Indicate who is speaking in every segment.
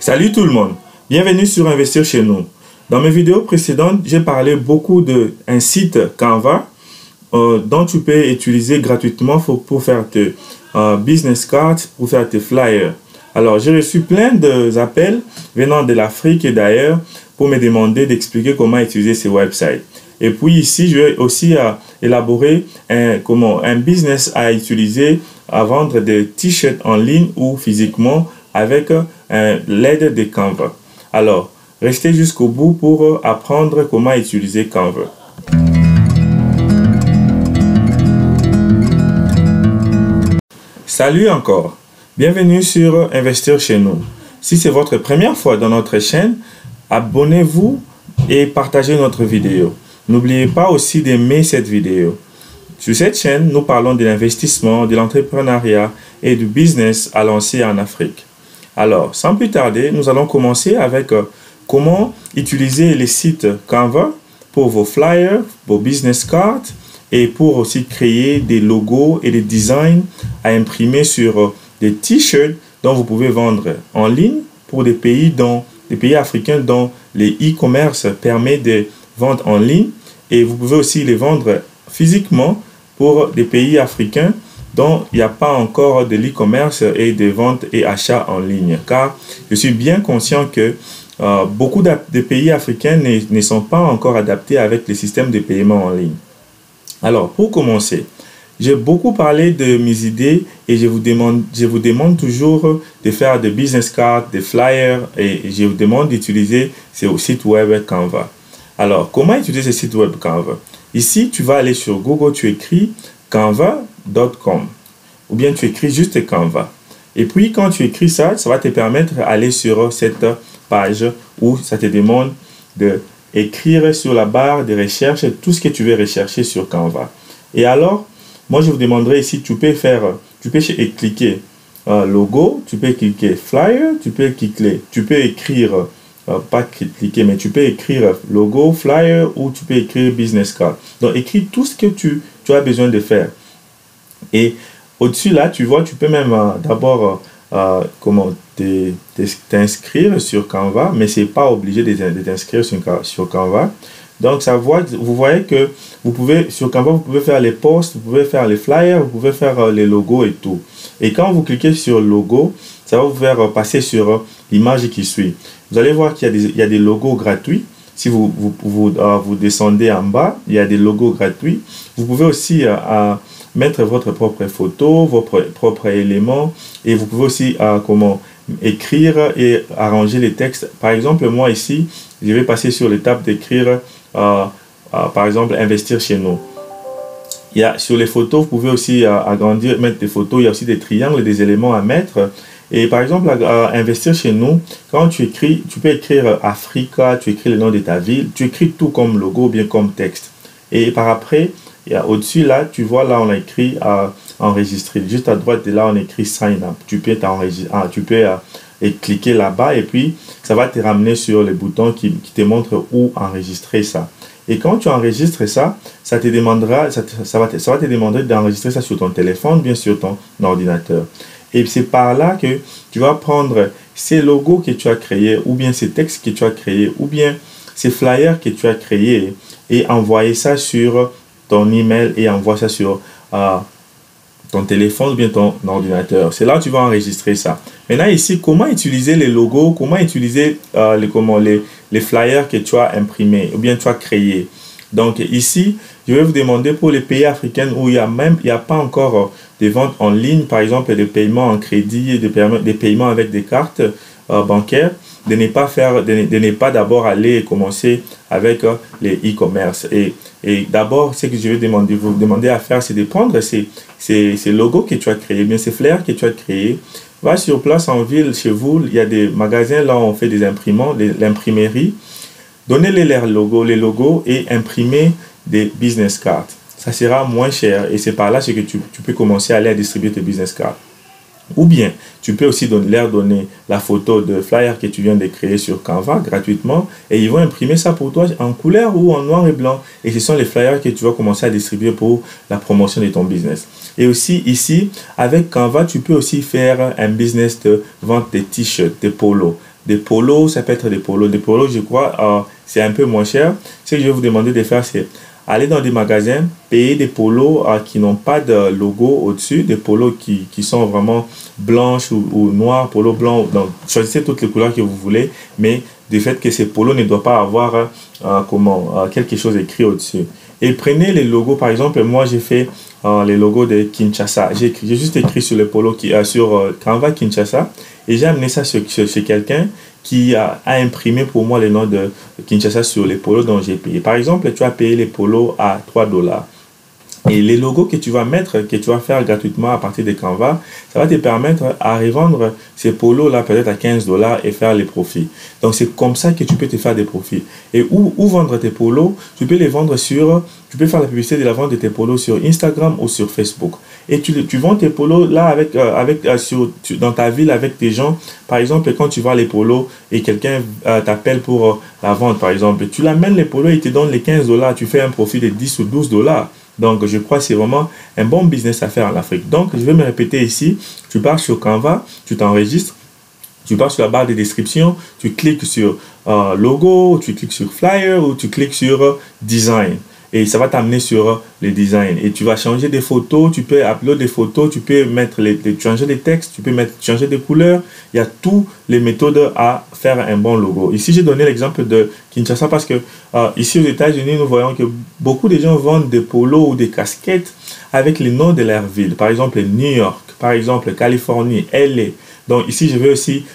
Speaker 1: Salut tout le monde, bienvenue sur Investir chez nous. Dans mes vidéos précédentes, j'ai parlé beaucoup d'un site Canva dont tu peux utiliser gratuitement pour faire tes business cards, pour faire tes flyers. Alors, j'ai reçu plein d'appels venant de l'Afrique et d'ailleurs pour me demander d'expliquer comment utiliser ces websites. Et puis ici, je vais aussi élaborer un business à utiliser à vendre des t-shirts en ligne ou physiquement avec l'aide de Canva. Alors, restez jusqu'au bout pour apprendre comment utiliser Canva. Salut encore, bienvenue sur Investir chez nous. Si c'est votre première fois dans notre chaîne, abonnez-vous et partagez notre vidéo. N'oubliez pas aussi d'aimer cette vidéo. Sur cette chaîne, nous parlons de l'investissement, de l'entrepreneuriat et du business à lancer en Afrique. Alors, sans plus tarder, nous allons commencer avec comment utiliser les sites Canva pour vos flyers, vos business cards et pour aussi créer des logos et des designs à imprimer sur des t-shirts dont vous pouvez vendre en ligne pour des pays africains dont les e-commerce permet de vendre en ligne, et vous pouvez aussi les vendre physiquement pour des pays africains dont il n'y a pas encore de l'e-commerce et de ventes et achats en ligne. Car je suis bien conscient que beaucoup de pays africains ne sont pas encore adaptés avec les systèmes de paiement en ligne. Alors, pour commencer, j'ai beaucoup parlé de mes idées et je vous demande toujours de faire des business cards, des flyers, et je vous demande d'utiliser ce site web Canva. Alors, comment utiliser ce site web Canva? Ici, tu vas aller sur Google, tu écris canva.com ou bien tu écris juste Canva. Et puis, quand tu écris ça, ça va te permettre d'aller sur cette page où ça te demande d'écrire sur la barre de recherche tout ce que tu veux rechercher sur Canva. Et alors, moi, je vous demanderai ici, tu peux cliquer logo, tu peux cliquer flyer, tu peux écrire pas cliquer, mais tu peux écrire logo, flyer ou tu peux écrire business card. Donc, écris tout ce que tu as besoin de faire. Et au-dessus, là, tu vois, tu peux même d'abord t'inscrire sur Canva, mais ce n'est pas obligé de t'inscrire sur Canva. Donc, vous voyez que sur Canva, vous pouvez faire les posts, vous pouvez faire les flyers, vous pouvez faire les logos et tout. Et quand vous cliquez sur logo, ça va vous faire passer sur l'image qui suit. Vous allez voir qu'il y a des logos gratuits. Si vous descendez en bas, il y a des logos gratuits. Vous pouvez aussi mettre votre propre photo, vos propres éléments, et vous pouvez aussi écrire et arranger les textes. Par exemple, moi ici, je vais passer sur l'étape d'écrire, par exemple, investir chez nous. Sur les photos, vous pouvez aussi agrandir, mettre des photos. Il y a aussi des triangles, des éléments à mettre. Et par exemple, investir chez nous, quand tu écris, tu peux écrire Africa, tu écris le nom de ta ville, tu écris tout comme logo, bien comme texte. Et par après, au-dessus, là, tu vois, là, on a écrit enregistrer. Juste à droite de là, on écrit sign up. Tu peux cliquer là-bas et puis ça va te ramener sur les boutons qui te montrent où enregistrer ça. Et quand tu enregistres ça, ça va te demander d'enregistrer ça sur ton téléphone, bien sur ton ordinateur. Et c'est par là que tu vas prendre ces logos que tu as créés, ou bien ces textes que tu as créés, ou bien ces flyers que tu as créés, et envoyer ça sur ton email et envoie ça sur ton téléphone ou bien ton ordinateur. C'est là que tu vas enregistrer ça. Maintenant ici, comment utiliser les logos, comment utiliser les flyers que tu as imprimés ou bien tu as créés. Donc ici, je vais vous demander pour les pays africains où il n'y a pas encore des ventes en ligne, par exemple des paiements en crédit, des paiements avec des cartes bancaires, de ne pas d'abord aller commencer avec les e-commerce. Et d'abord, ce que je vais vous demander à faire, c'est de prendre ces logos que tu as créés, bien ces flyers que tu as créés. Va sur place en ville, chez vous, il y a des magasins, là on fait des imprimants, l'imprimerie. Donnez-les les logos et imprimez des business cards. Ça sera moins cher et c'est par là que tu peux commencer à aller distribuer tes business cards. Ou bien, tu peux aussi leur donner la photo de flyer que tu viens de créer sur Canva gratuitement et ils vont imprimer ça pour toi en couleur ou en noir et blanc. Et ce sont les flyers que tu vas commencer à distribuer pour la promotion de ton business. Et aussi ici, avec Canva, tu peux aussi faire un business de vente de t-shirts, de polos. des polos, ça peut être des polos. Des polos, je crois, c'est un peu moins cher. Ce que je vais vous demander de faire, c'est aller dans des magasins, payer des polos qui n'ont pas de logo au-dessus, des polos qui sont vraiment blanches ou noirs, polos blancs. Donc, choisissez toutes les couleurs que vous voulez, mais du fait que ces polos ne doivent pas avoir quelque chose écrit au-dessus. Et prenez les logos, par exemple, moi j'ai fait les logos de Kinshasa. J'ai juste écrit sur le polo sur Canva Kinshasa et j'ai amené ça chez quelqu'un qui a imprimé pour moi le nom de Kinshasa sur les polos dont j'ai payé. Par exemple, tu as payé les polos à $3. Et les logos que tu vas mettre, que tu vas faire gratuitement à partir de Canva, ça va te permettre à revendre ces polos-là peut-être à $15 et faire les profits. Donc, c'est comme ça que tu peux te faire des profits. Et où vendre tes polos? Tu peux les vendre tu peux faire la publicité de la vente de tes polos sur Instagram ou sur Facebook. Et tu vends tes polos là dans ta ville avec des gens. Par exemple, quand tu vends les polos et quelqu'un t'appelle pour la vente, par exemple, tu l'amènes les polos et il te donne les $15. Tu fais un profit de 10 ou $12. Donc, je crois que c'est vraiment un bon business à faire en Afrique. Donc, je vais me répéter ici. Tu pars sur Canva, tu t'enregistres, tu pars sur la barre de description, tu cliques sur logo, tu cliques sur flyer ou tu cliques sur design. Et ça va t'amener sur les designs. Et tu vas changer des photos, tu peux uploader des photos, tu peux changer des textes, tu peux changer des couleurs. Il y a toutes les méthodes à faire un bon logo. Ici, j'ai donné l'exemple de Kinshasa parce que ici aux États-Unis, nous voyons que beaucoup de gens vendent des polos ou des casquettes avec les noms de leur ville. Par exemple, New York, par exemple, Californie, LA. Donc ici, je vais aussi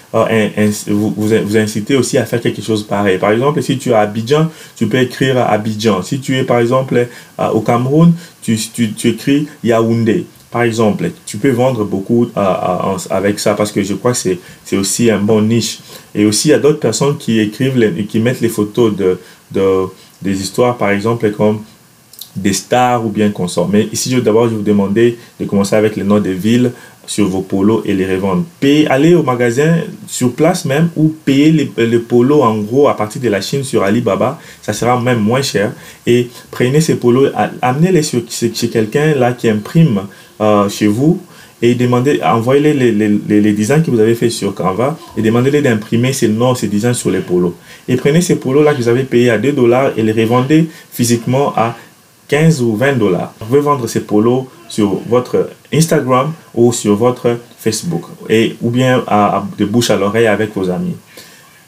Speaker 1: vous inciter aussi à faire quelque chose pareil. Par exemple, si tu es à Abidjan, tu peux écrire Abidjan. Si tu es par exemple au Cameroun, tu écris Yaoundé. Par exemple, tu peux vendre beaucoup avec ça parce que je crois que c'est aussi un bon niche. Et aussi, il y a d'autres personnes qui qui mettent les photos des histoires, par exemple, comme des stars ou bien consorts. Mais ici, d'abord, je vais vous demander de commencer avec les noms des villes sur vos polos et les revendre. Allez au magasin sur place même ou payer les polos en gros à partir de la Chine sur Alibaba. Ça sera même moins cher. Et prenez ces polos, amenez-les chez quelqu'un là qui imprime chez vous et envoyez-les les designs que vous avez fait sur Canva et demandez-les d'imprimer ces noms, ces designs sur les polos. Et prenez ces polos là que vous avez payés à $2 et les revendez physiquement à 15 ou $20. Vous pouvez vendre ces polos sur votre Instagram ou sur votre Facebook ou bien de bouche à l'oreille avec vos amis.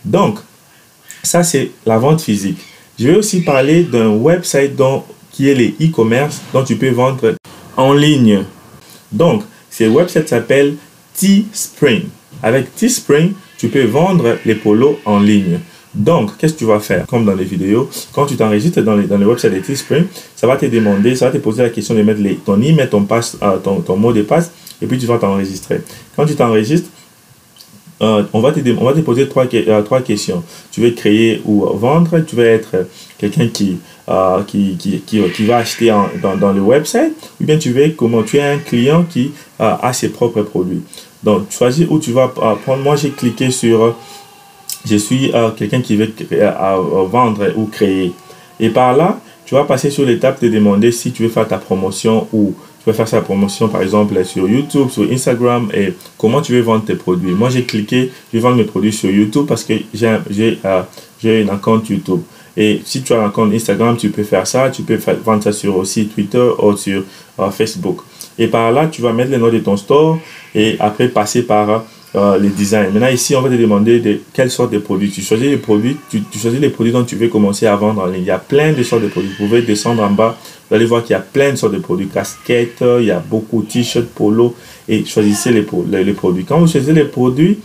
Speaker 1: Donc, ça c'est la vente physique. Je vais aussi parler d'un website qui est les e-commerce dont tu peux vendre en ligne. Donc, ce website s'appelle Teespring. Avec Teespring, tu peux vendre les polos en ligne. Donc, qu'est-ce que tu vas faire? Comme dans les vidéos, quand tu t'enregistres dans le website de Teespring, ça va te poser la question de mettre ton email, ton mot de passe, et puis tu vas t'enregistrer. Quand tu t'enregistres, on va te poser trois questions. Tu veux créer ou vendre, tu veux être quelqu'un qui va acheter dans le website, ou bien tu es un client qui a ses propres produits. Donc, choisis où tu vas prendre. Moi, j'ai cliqué sur... Je suis quelqu'un qui veut vendre ou créer. Et par là, tu vas passer sur l'étape de demander si tu veux faire ta promotion ou tu veux faire sa promotion par exemple sur YouTube, sur Instagram et comment tu veux vendre tes produits. Moi, j'ai cliqué, je vais vendre mes produits sur YouTube parce que j'ai un compte YouTube. Et si tu as un compte Instagram, tu peux faire ça. Tu peux vendre ça sur aussi Twitter ou sur Facebook. Et par là, tu vas mettre les noms de ton store et après passer par... les designs. Maintenant ici on va te demander de quelle sorte de produits. Tu choisis les produits, tu choisis les produits dont tu veux commencer à vendre en ligne. Il y a plein de sortes de produits. Vous pouvez descendre en bas, vous allez voir qu'il y a plein de sortes de produits, casquettes, il y a beaucoup de t-shirts, polo et choisissez les produits. Quand vous choisissez les produits,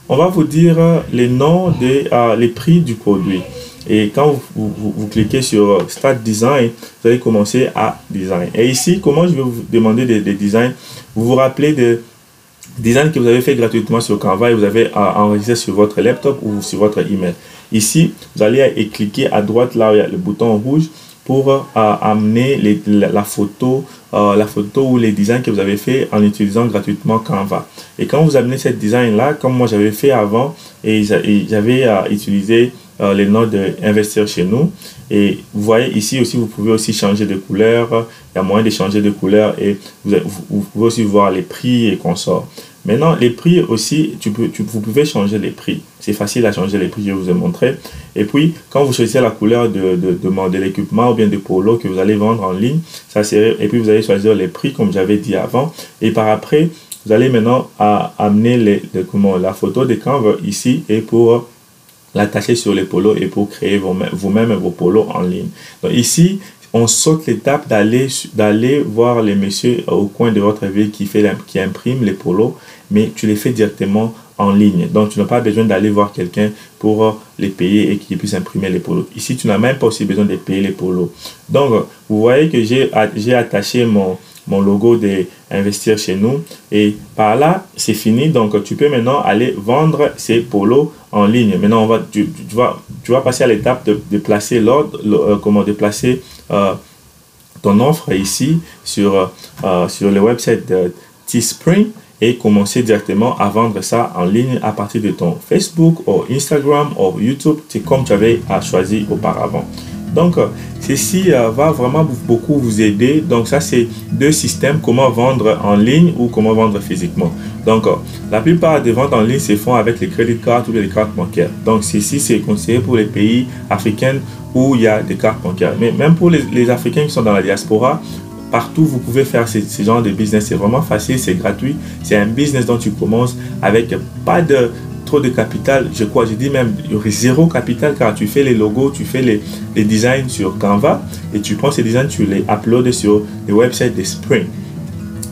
Speaker 1: on va vous dire les noms les prix du produit. Et quand vous cliquez sur Start Design, vous allez commencer à design. Et ici, comment je vais vous demander des designs? Vous vous rappelez de design que vous avez fait gratuitement sur Canva et vous avez enregistré sur votre laptop ou sur votre email. Ici, vous allez cliquer à droite là où il y a le bouton rouge pour amener la photo ou les designs que vous avez fait en utilisant gratuitement Canva. Et quand vous amenez cette design là, comme moi j'avais fait avant et j'avais utilisé les noms d'investir chez nous. Et vous voyez ici aussi, vous pouvez aussi changer de couleur. Il y a moyen de changer de couleur et vous pouvez aussi voir les prix et consorts. Maintenant, les prix aussi, vous pouvez changer les prix. C'est facile à changer les prix, je vous ai montré. Et puis, quand vous choisissez la couleur de l'équipement ou bien de polo que vous allez vendre en ligne, et puis vous allez choisir les prix comme j'avais dit avant. Et par après, vous allez maintenant amener la photo de Canva ici et pour l'attacher sur les polos et pour créer vous-même vos polos en ligne. Donc ici, on saute l'étape d'aller voir les messieurs au coin de votre ville qui impriment les polos, mais tu les fais directement en ligne. Donc, tu n'as pas besoin d'aller voir quelqu'un pour les payer et qu'il puisse imprimer les polos. Ici, tu n'as même pas aussi besoin de payer les polos. Donc, vous voyez que j'ai attaché mon logo d'Investir chez nous. Et par là, c'est fini. Donc, tu peux maintenant aller vendre ces polos en ligne. Maintenant, tu vas passer à l'étape de placer ton offre ici sur le website de Teespring et commencer directement à vendre ça en ligne à partir de ton Facebook ou Instagram ou YouTube, c'est comme tu avais choisi auparavant. Donc, ceci va vraiment beaucoup vous aider. Donc, ça, c'est deux systèmes, comment vendre en ligne ou comment vendre physiquement. Donc, la plupart des ventes en ligne se font avec les crédits cartes ou les cartes bancaires. Donc, ceci, c'est conseillé pour les pays africains où il y a des cartes bancaires. Mais même pour les Africains qui sont dans la diaspora, partout, vous pouvez faire ce genre de business. C'est vraiment facile, c'est gratuit. C'est un business dont tu commences avec pas trop de capital. Je dis même zéro capital car tu fais les logos, tu fais les designs sur Canva et tu prends ces designs, tu les uploads sur le website de Spring.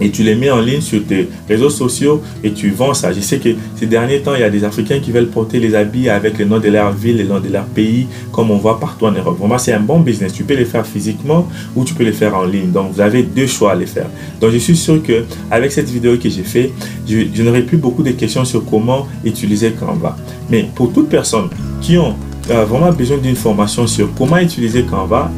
Speaker 1: Et tu les mets en ligne sur tes réseaux sociaux et tu vends ça. Je sais que ces derniers temps, il y a des Africains qui veulent porter les habits avec le nom de leur ville, le nom de leur pays, comme on voit partout en Europe. Vraiment, c'est un bon business. Tu peux les faire physiquement ou tu peux les faire en ligne. Donc, vous avez deux choix à les faire. Donc, je suis sûr qu'avec cette vidéo que j'ai fait, je n'aurai plus beaucoup de questions sur comment utiliser Canva. Mais pour toute personne qui ont vraiment besoin d'une formation sur comment utiliser Canva,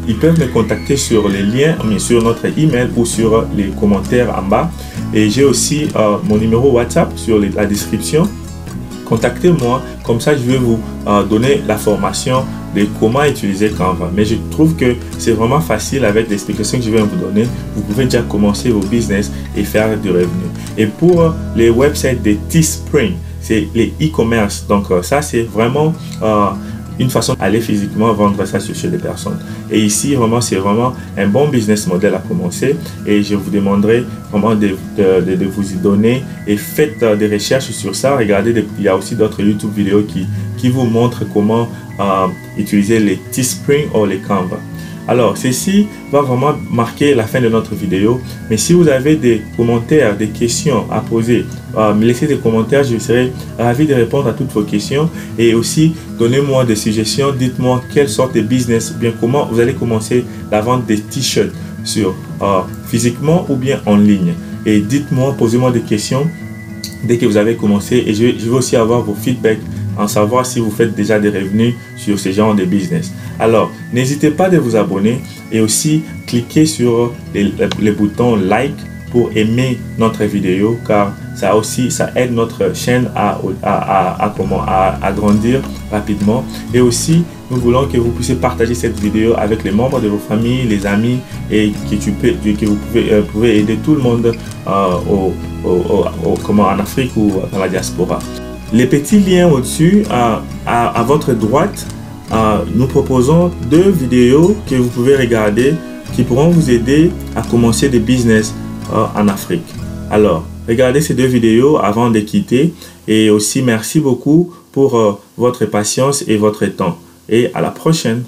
Speaker 1: ils peuvent me contacter sur les liens, sur notre email ou sur les commentaires en bas. Et j'ai aussi mon numéro WhatsApp sur la description. Contactez-moi, comme ça je vais vous donner la formation de comment utiliser Canva. Mais je trouve que c'est vraiment facile avec l'explication que je viens de vous donner. Vous pouvez déjà commencer vos business et faire du revenu. Et pour les websites de Teespring, c'est les e-commerce. Donc ça c'est vraiment une façon d'aller physiquement vendre ça chez des personnes. Et ici, vraiment, c'est vraiment un bon business model à commencer. Et je vous demanderai vraiment de vous y donner. Et faites des recherches sur ça. Regardez, il y a aussi d'autres YouTube vidéos qui vous montrent comment utiliser les Teespring ou les Canva. Alors, ceci va vraiment marquer la fin de notre vidéo. Mais si vous avez des commentaires, des questions à poser, me laissez des commentaires. Je serai ravi de répondre à toutes vos questions. Et aussi, donnez-moi des suggestions. Dites-moi quelle sorte de business, ou bien comment vous allez commencer la vente des t-shirts physiquement ou bien en ligne. Et dites-moi, posez-moi des questions dès que vous avez commencé. Et je vais aussi avoir vos feedbacks, en savoir si vous faites déjà des revenus sur ce genre de business. Alors, n'hésitez pas de vous abonner et aussi cliquez sur les boutons like pour aimer notre vidéo, car ça aide notre chaîne à grandir rapidement. Et aussi, nous voulons que vous puissiez partager cette vidéo avec les membres de vos familles, les amis, et que vous pouvez aider tout le monde en Afrique ou dans la diaspora. Les petits liens au-dessus, à votre droite, nous proposons deux vidéos que vous pouvez regarder qui pourront vous aider à commencer des business en Afrique. Alors, regardez ces deux vidéos avant de quitter. Et aussi, merci beaucoup pour votre patience et votre temps. Et à la prochaine.